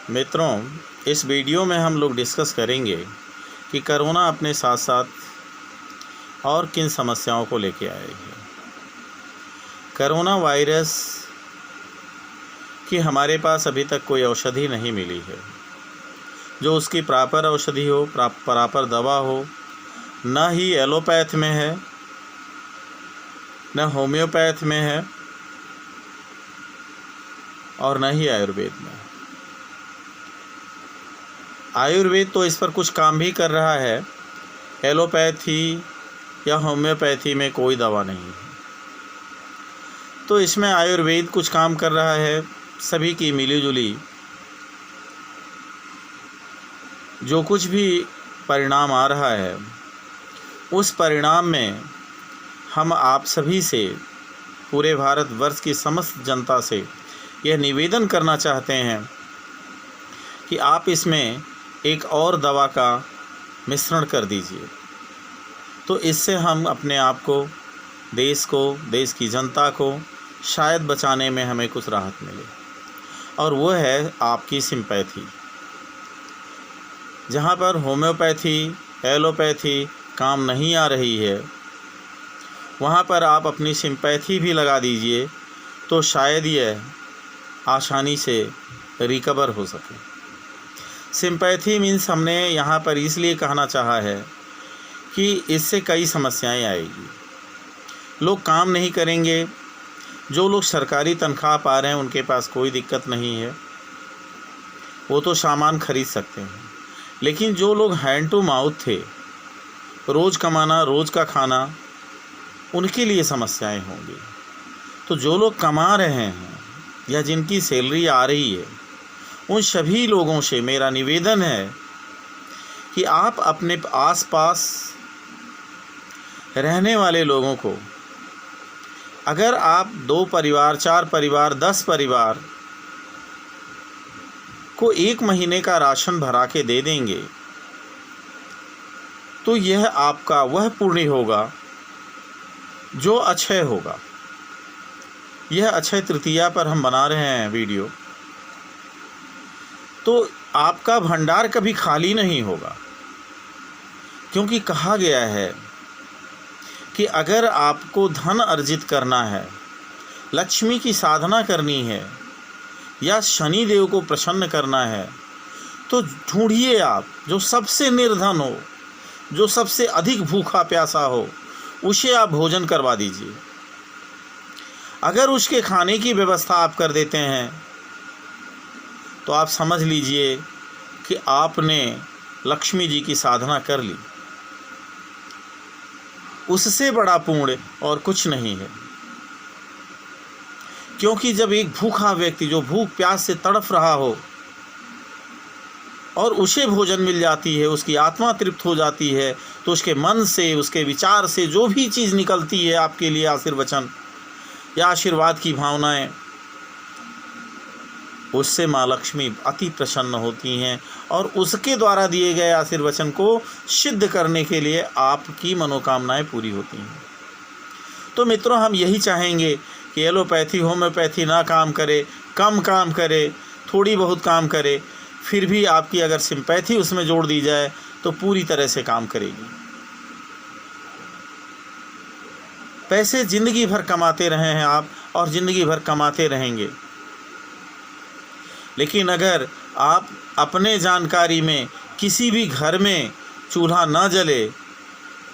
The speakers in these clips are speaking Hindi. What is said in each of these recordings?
मित्रों, इस वीडियो में हम लोग डिस्कस करेंगे कि कोरोना अपने साथ साथ और किन समस्याओं को लेके आए है। कोरोना वायरस की हमारे पास अभी तक कोई औषधि नहीं मिली है, जो उसकी प्रॉपर औषधि हो, प्रॉपर दवा हो। न ही एलोपैथ में है, न होम्योपैथ में है और न ही आयुर्वेद में। आयुर्वेद तो इस पर कुछ काम भी कर रहा है, एलोपैथी या होम्योपैथी में कोई दवा नहीं है। तो इसमें आयुर्वेद कुछ काम कर रहा है। सभी की मिलीजुली जो कुछ भी परिणाम आ रहा है, उस परिणाम में हम आप सभी से, पूरे भारतवर्ष की समस्त जनता से यह निवेदन करना चाहते हैं कि आप इसमें एक और दवा का मिश्रण कर दीजिए। तो इससे हम अपने आप को, देश की जनता को शायद बचाने में हमें कुछ राहत मिले, और वो है आपकी सिंपैथी। जहाँ पर होम्योपैथी, एलोपैथी काम नहीं आ रही है, वहाँ पर आप अपनी सिंपैथी भी लगा दीजिए, तो शायद यह आसानी से रिकवर हो सके। सिंपैथी मीन्स हमने यहाँ पर इसलिए कहना चाहा है कि इससे कई समस्याएं आएगी। लोग काम नहीं करेंगे। जो लोग सरकारी तनख्वाह पा रहे हैं उनके पास कोई दिक्कत नहीं है, वो तो सामान खरीद सकते हैं। लेकिन जो लोग हैंड टू माउथ थे, रोज़ कमाना, रोज़ का खाना, उनके लिए समस्याएं होंगी। तो जो लोग कमा रहे हैं या जिनकी सैलरी आ रही है, उन सभी लोगों से मेरा निवेदन है कि आप अपने आसपास रहने वाले लोगों को, अगर आप 2 परिवार, 4 परिवार, 10 परिवार को 1 महीने का राशन भरा के दे देंगे, तो यह आपका वह पुण्य होगा जो अक्षय होगा। यह अक्षय तृतीया पर हम बना रहे हैं वीडियो, तो आपका भंडार कभी खाली नहीं होगा। क्योंकि कहा गया है कि अगर आपको धन अर्जित करना है, लक्ष्मी की साधना करनी है या शनि देव को प्रसन्न करना है, तो ढूंढिए आप जो सबसे निर्धन हो, जो सबसे अधिक भूखा प्यासा हो, उसे आप भोजन करवा दीजिए। अगर उसके खाने की व्यवस्था आप कर देते हैं, तो आप समझ लीजिए कि आपने लक्ष्मी जी की साधना कर ली। उससे बड़ा पुण्य और कुछ नहीं है। क्योंकि जब एक भूखा व्यक्ति, जो भूख प्यास से तड़फ रहा हो, और उसे भोजन मिल जाती है, उसकी आत्मा तृप्त हो जाती है, तो उसके मन से, उसके विचार से जो भी चीज़ निकलती है आपके लिए आशीर्वचन या आशीर्वाद की भावनाएं, उससे माँ लक्ष्मी अति प्रसन्न होती हैं और उसके द्वारा दिए गए आशीर्वचन को सिद्ध करने के लिए आपकी मनोकामनाएं पूरी होती हैं। तो मित्रों, हम यही चाहेंगे कि एलोपैथी, होम्योपैथी ना काम करे, कम काम करे, थोड़ी बहुत काम करे, फिर भी आपकी अगर सिंपैथी उसमें जोड़ दी जाए तो पूरी तरह से काम करेगी। पैसे ज़िंदगी भर कमाते रहे हैं आप, और ज़िंदगी भर कमाते रहेंगे। लेकिन अगर आप अपने जानकारी में किसी भी घर में चूल्हा ना जले,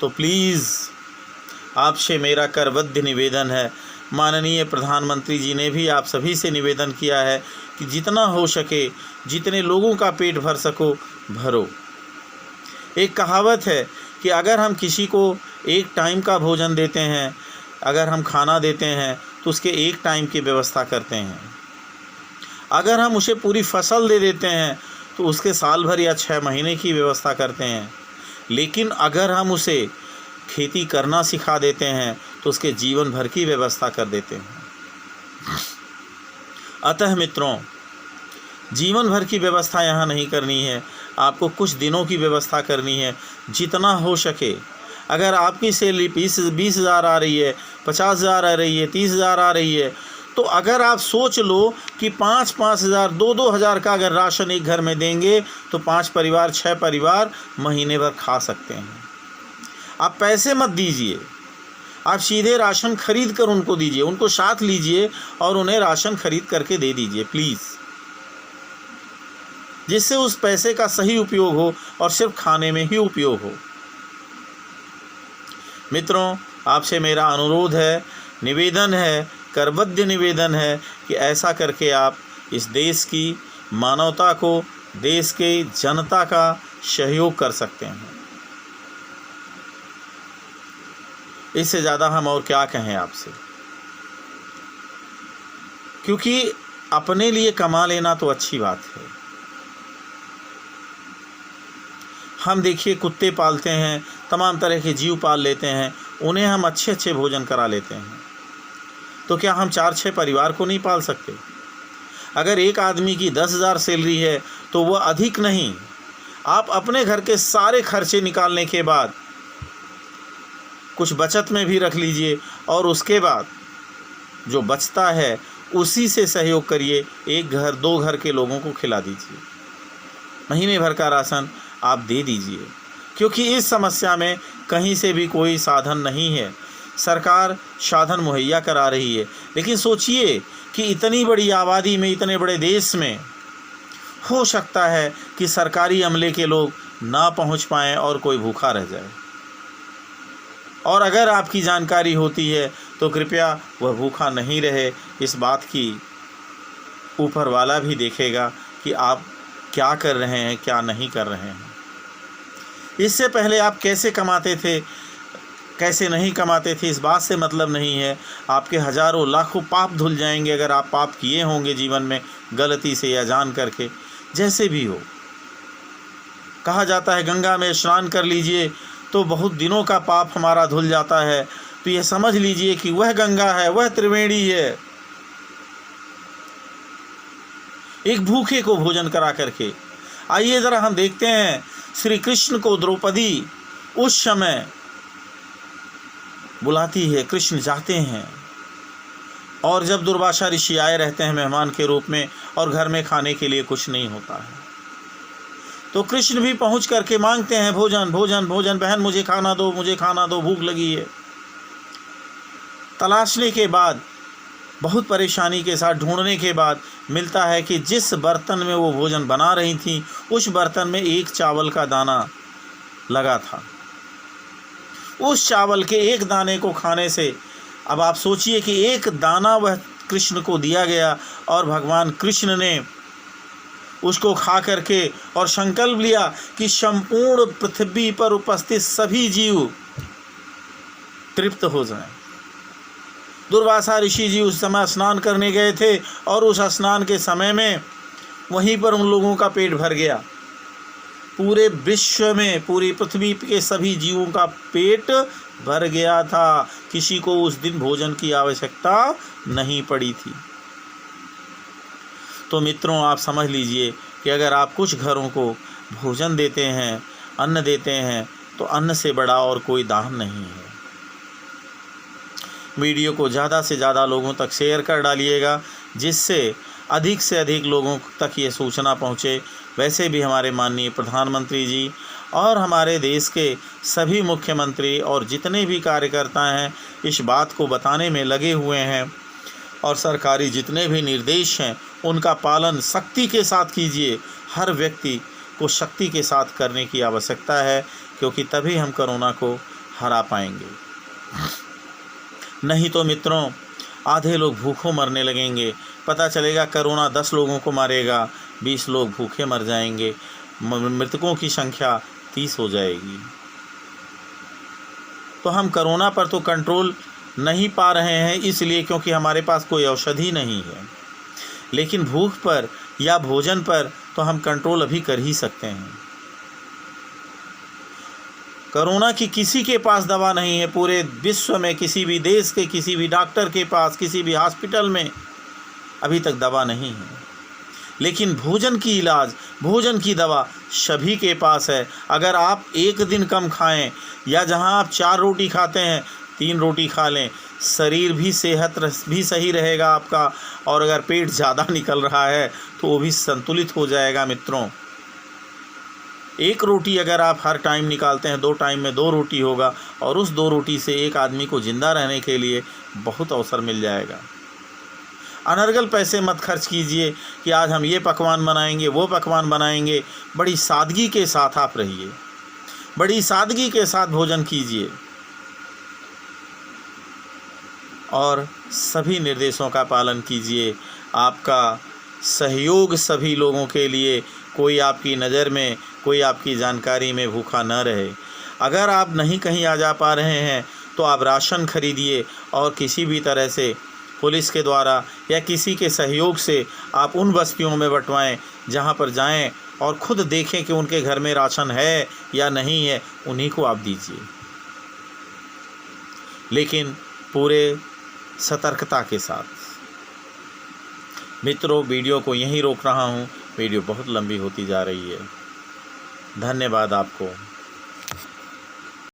तो प्लीज़ आपसे मेरा करबद्ध निवेदन है। माननीय प्रधानमंत्री जी ने भी आप सभी से निवेदन किया है कि जितना हो सके, जितने लोगों का पेट भर सको, भरो। एक कहावत है कि अगर हम किसी को एक टाइम का भोजन देते हैं, अगर हम खाना देते हैं, तो उसके एक टाइम की व्यवस्था करते हैं। अगर हम उसे पूरी फसल दे देते हैं, तो उसके साल भर या 6 महीने की व्यवस्था करते हैं। लेकिन अगर हम उसे खेती करना सिखा देते हैं, तो उसके जीवन भर की व्यवस्था कर देते हैं। अतः मित्रों, जीवन भर की व्यवस्था यहाँ नहीं करनी है, आपको कुछ दिनों की व्यवस्था करनी है, जितना हो सके। अगर आपकी सैलरी 20,000 आ रही है, 50,000 आ रही है, 30,000 आ रही है, तो अगर आप सोच लो कि 5-5 हज़ार 2-2 हज़ार का अगर राशन एक घर में देंगे तो 5 परिवार 6 परिवार महीने भर खा सकते हैं। आप पैसे मत दीजिए, आप सीधे राशन खरीद कर उनको दीजिए, उनको साथ लीजिए और उन्हें राशन खरीद करके दे दीजिए प्लीज़, जिससे उस पैसे का सही उपयोग हो और सिर्फ खाने में ही उपयोग हो। मित्रों, आपसे मेरा अनुरोध है, निवेदन है, करबद्ध निवेदन है कि ऐसा करके आप इस देश की मानवता को, देश के जनता का सहयोग कर सकते हैं। इससे ज़्यादा हम और क्या कहें आपसे, क्योंकि अपने लिए कमा लेना तो अच्छी बात है। हम देखिए कुत्ते पालते हैं, तमाम तरह के जीव पाल लेते हैं, उन्हें हम अच्छे अच्छे भोजन करा लेते हैं, तो क्या हम 4-6 परिवार को नहीं पाल सकते? अगर एक आदमी की 10,000 सैलरी है तो वह अधिक नहीं, आप अपने घर के सारे खर्चे निकालने के बाद कुछ बचत में भी रख लीजिए और उसके बाद जो बचता है उसी से सहयोग करिए, 1 घर 2 घर के लोगों को खिला दीजिए, महीने भर का राशन आप दे दीजिए। क्योंकि इस समस्या में कहीं से भी कोई साधन नहीं है, सरकार साधन मुहैया करा रही है, लेकिन सोचिए कि इतनी बड़ी आबादी में, इतने बड़े देश में हो सकता है कि सरकारी अमले के लोग ना पहुंच पाएं और कोई भूखा रह जाए। और अगर आपकी जानकारी होती है तो कृपया वह भूखा नहीं रहे, इस बात की ऊपर वाला भी देखेगा कि आप क्या कर रहे हैं, क्या नहीं कर रहे हैं। इससे पहले आप कैसे कमाते थे, कैसे नहीं कमाते थे, इस बात से मतलब नहीं है। आपके हज़ारों लाखों पाप धुल जाएंगे अगर आप पाप किए होंगे जीवन में, गलती से या जान करके, जैसे भी हो। कहा जाता है गंगा में स्नान कर लीजिए तो बहुत दिनों का पाप हमारा धुल जाता है, तो यह समझ लीजिए कि वह गंगा है, वह त्रिवेणी है। एक भूखे को भोजन करा करके। आइए ज़रा हम देखते हैं श्री कृष्ण को द्रौपदी उस समय बुलाती है, कृष्ण जाते हैं, और जब दुर्वासा ऋषि आए रहते हैं मेहमान के रूप में और घर में खाने के लिए कुछ नहीं होता है, तो कृष्ण भी पहुंच करके मांगते हैं भोजन भोजन भोजन, बहन मुझे खाना दो, मुझे खाना दो, भूख लगी है। तलाशने के बाद, बहुत परेशानी के साथ ढूंढने के बाद मिलता है कि जिस बर्तन में वो भोजन बना रही थी उस बर्तन में एक चावल का दाना लगा था। उस चावल के एक दाने को खाने से, अब आप सोचिए कि एक दाना वह कृष्ण को दिया गया और भगवान कृष्ण ने उसको खा करके और संकल्प लिया कि संपूर्ण पृथ्वी पर उपस्थित सभी जीव तृप्त हो जाएं। दुर्वासा ऋषि जी उस समय स्नान करने गए थे और उस स्नान के समय में वहीं पर उन लोगों का पेट भर गया। पूरे विश्व में, पूरी पृथ्वी के सभी जीवों का पेट भर गया था, किसी को उस दिन भोजन की आवश्यकता नहीं पड़ी थी। तो मित्रों, आप समझ लीजिए कि अगर आप कुछ घरों को भोजन देते हैं, अन्न देते हैं, तो अन्न से बड़ा और कोई दान नहीं है। वीडियो को ज़्यादा से ज़्यादा लोगों तक शेयर कर डालिएगा, जिससे अधिक से अधिक लोगों तक ये सूचना पहुँचे। वैसे भी हमारे माननीय प्रधानमंत्री जी और हमारे देश के सभी मुख्यमंत्री और जितने भी कार्यकर्ता हैं इस बात को बताने में लगे हुए हैं, और सरकारी जितने भी निर्देश हैं उनका पालन सख्ती के साथ कीजिए। हर व्यक्ति को शक्ति के साथ करने की आवश्यकता है, क्योंकि तभी हम कोरोना को हरा पाएंगे। नहीं तो मित्रों, आधे लोग भूखों मरने लगेंगे। पता चलेगा कोरोना 10 लोगों को मारेगा, 20 लोग भूखे मर जाएंगे, मृतकों की संख्या 30 हो जाएगी। तो हम कोरोना पर तो कंट्रोल नहीं पा रहे हैं, इसलिए क्योंकि हमारे पास कोई औषधि नहीं है, लेकिन भूख पर या भोजन पर तो हम कंट्रोल अभी कर ही सकते हैं। कोरोना की किसी के पास दवा नहीं है, पूरे विश्व में किसी भी देश के किसी भी डॉक्टर के पास, किसी भी हॉस्पिटल में अभी तक दवा नहीं है। लेकिन भोजन की इलाज, भोजन की दवा सभी के पास है। अगर आप एक दिन कम खाएं, या जहां आप 4 रोटी खाते हैं 3 रोटी खा लें, शरीर भी सेहत भी सही रहेगा आपका, और अगर पेट ज़्यादा निकल रहा है तो वो भी संतुलित हो जाएगा मित्रों। 1 रोटी अगर आप हर टाइम निकालते हैं, 2 टाइम में 2 रोटी होगा, और उस 2 रोटी से एक आदमी को ज़िंदा रहने के लिए बहुत अवसर मिल जाएगा। अनर्गल पैसे मत खर्च कीजिए कि आज हम ये पकवान बनाएंगे, वो पकवान बनाएंगे। बड़ी सादगी के साथ आप रहिए, बड़ी सादगी के साथ भोजन कीजिए, और सभी निर्देशों का पालन कीजिए। आपका सहयोग सभी लोगों के लिए, कोई आपकी नज़र में, कोई आपकी जानकारी में भूखा न रहे। अगर आप नहीं कहीं आ जा पा रहे हैं तो आप राशन खरीदिए, और किसी भी तरह से पुलिस के द्वारा या किसी के सहयोग से आप उन बस्तियों में बंटवाएं जहां पर जाएं और खुद देखें कि उनके घर में राशन है या नहीं है, उन्हीं को आप दीजिए, लेकिन पूरे सतर्कता के साथ। मित्रों, वीडियो को यहीं रोक रहा हूं, वीडियो बहुत लंबी होती जा रही है। धन्यवाद आपको।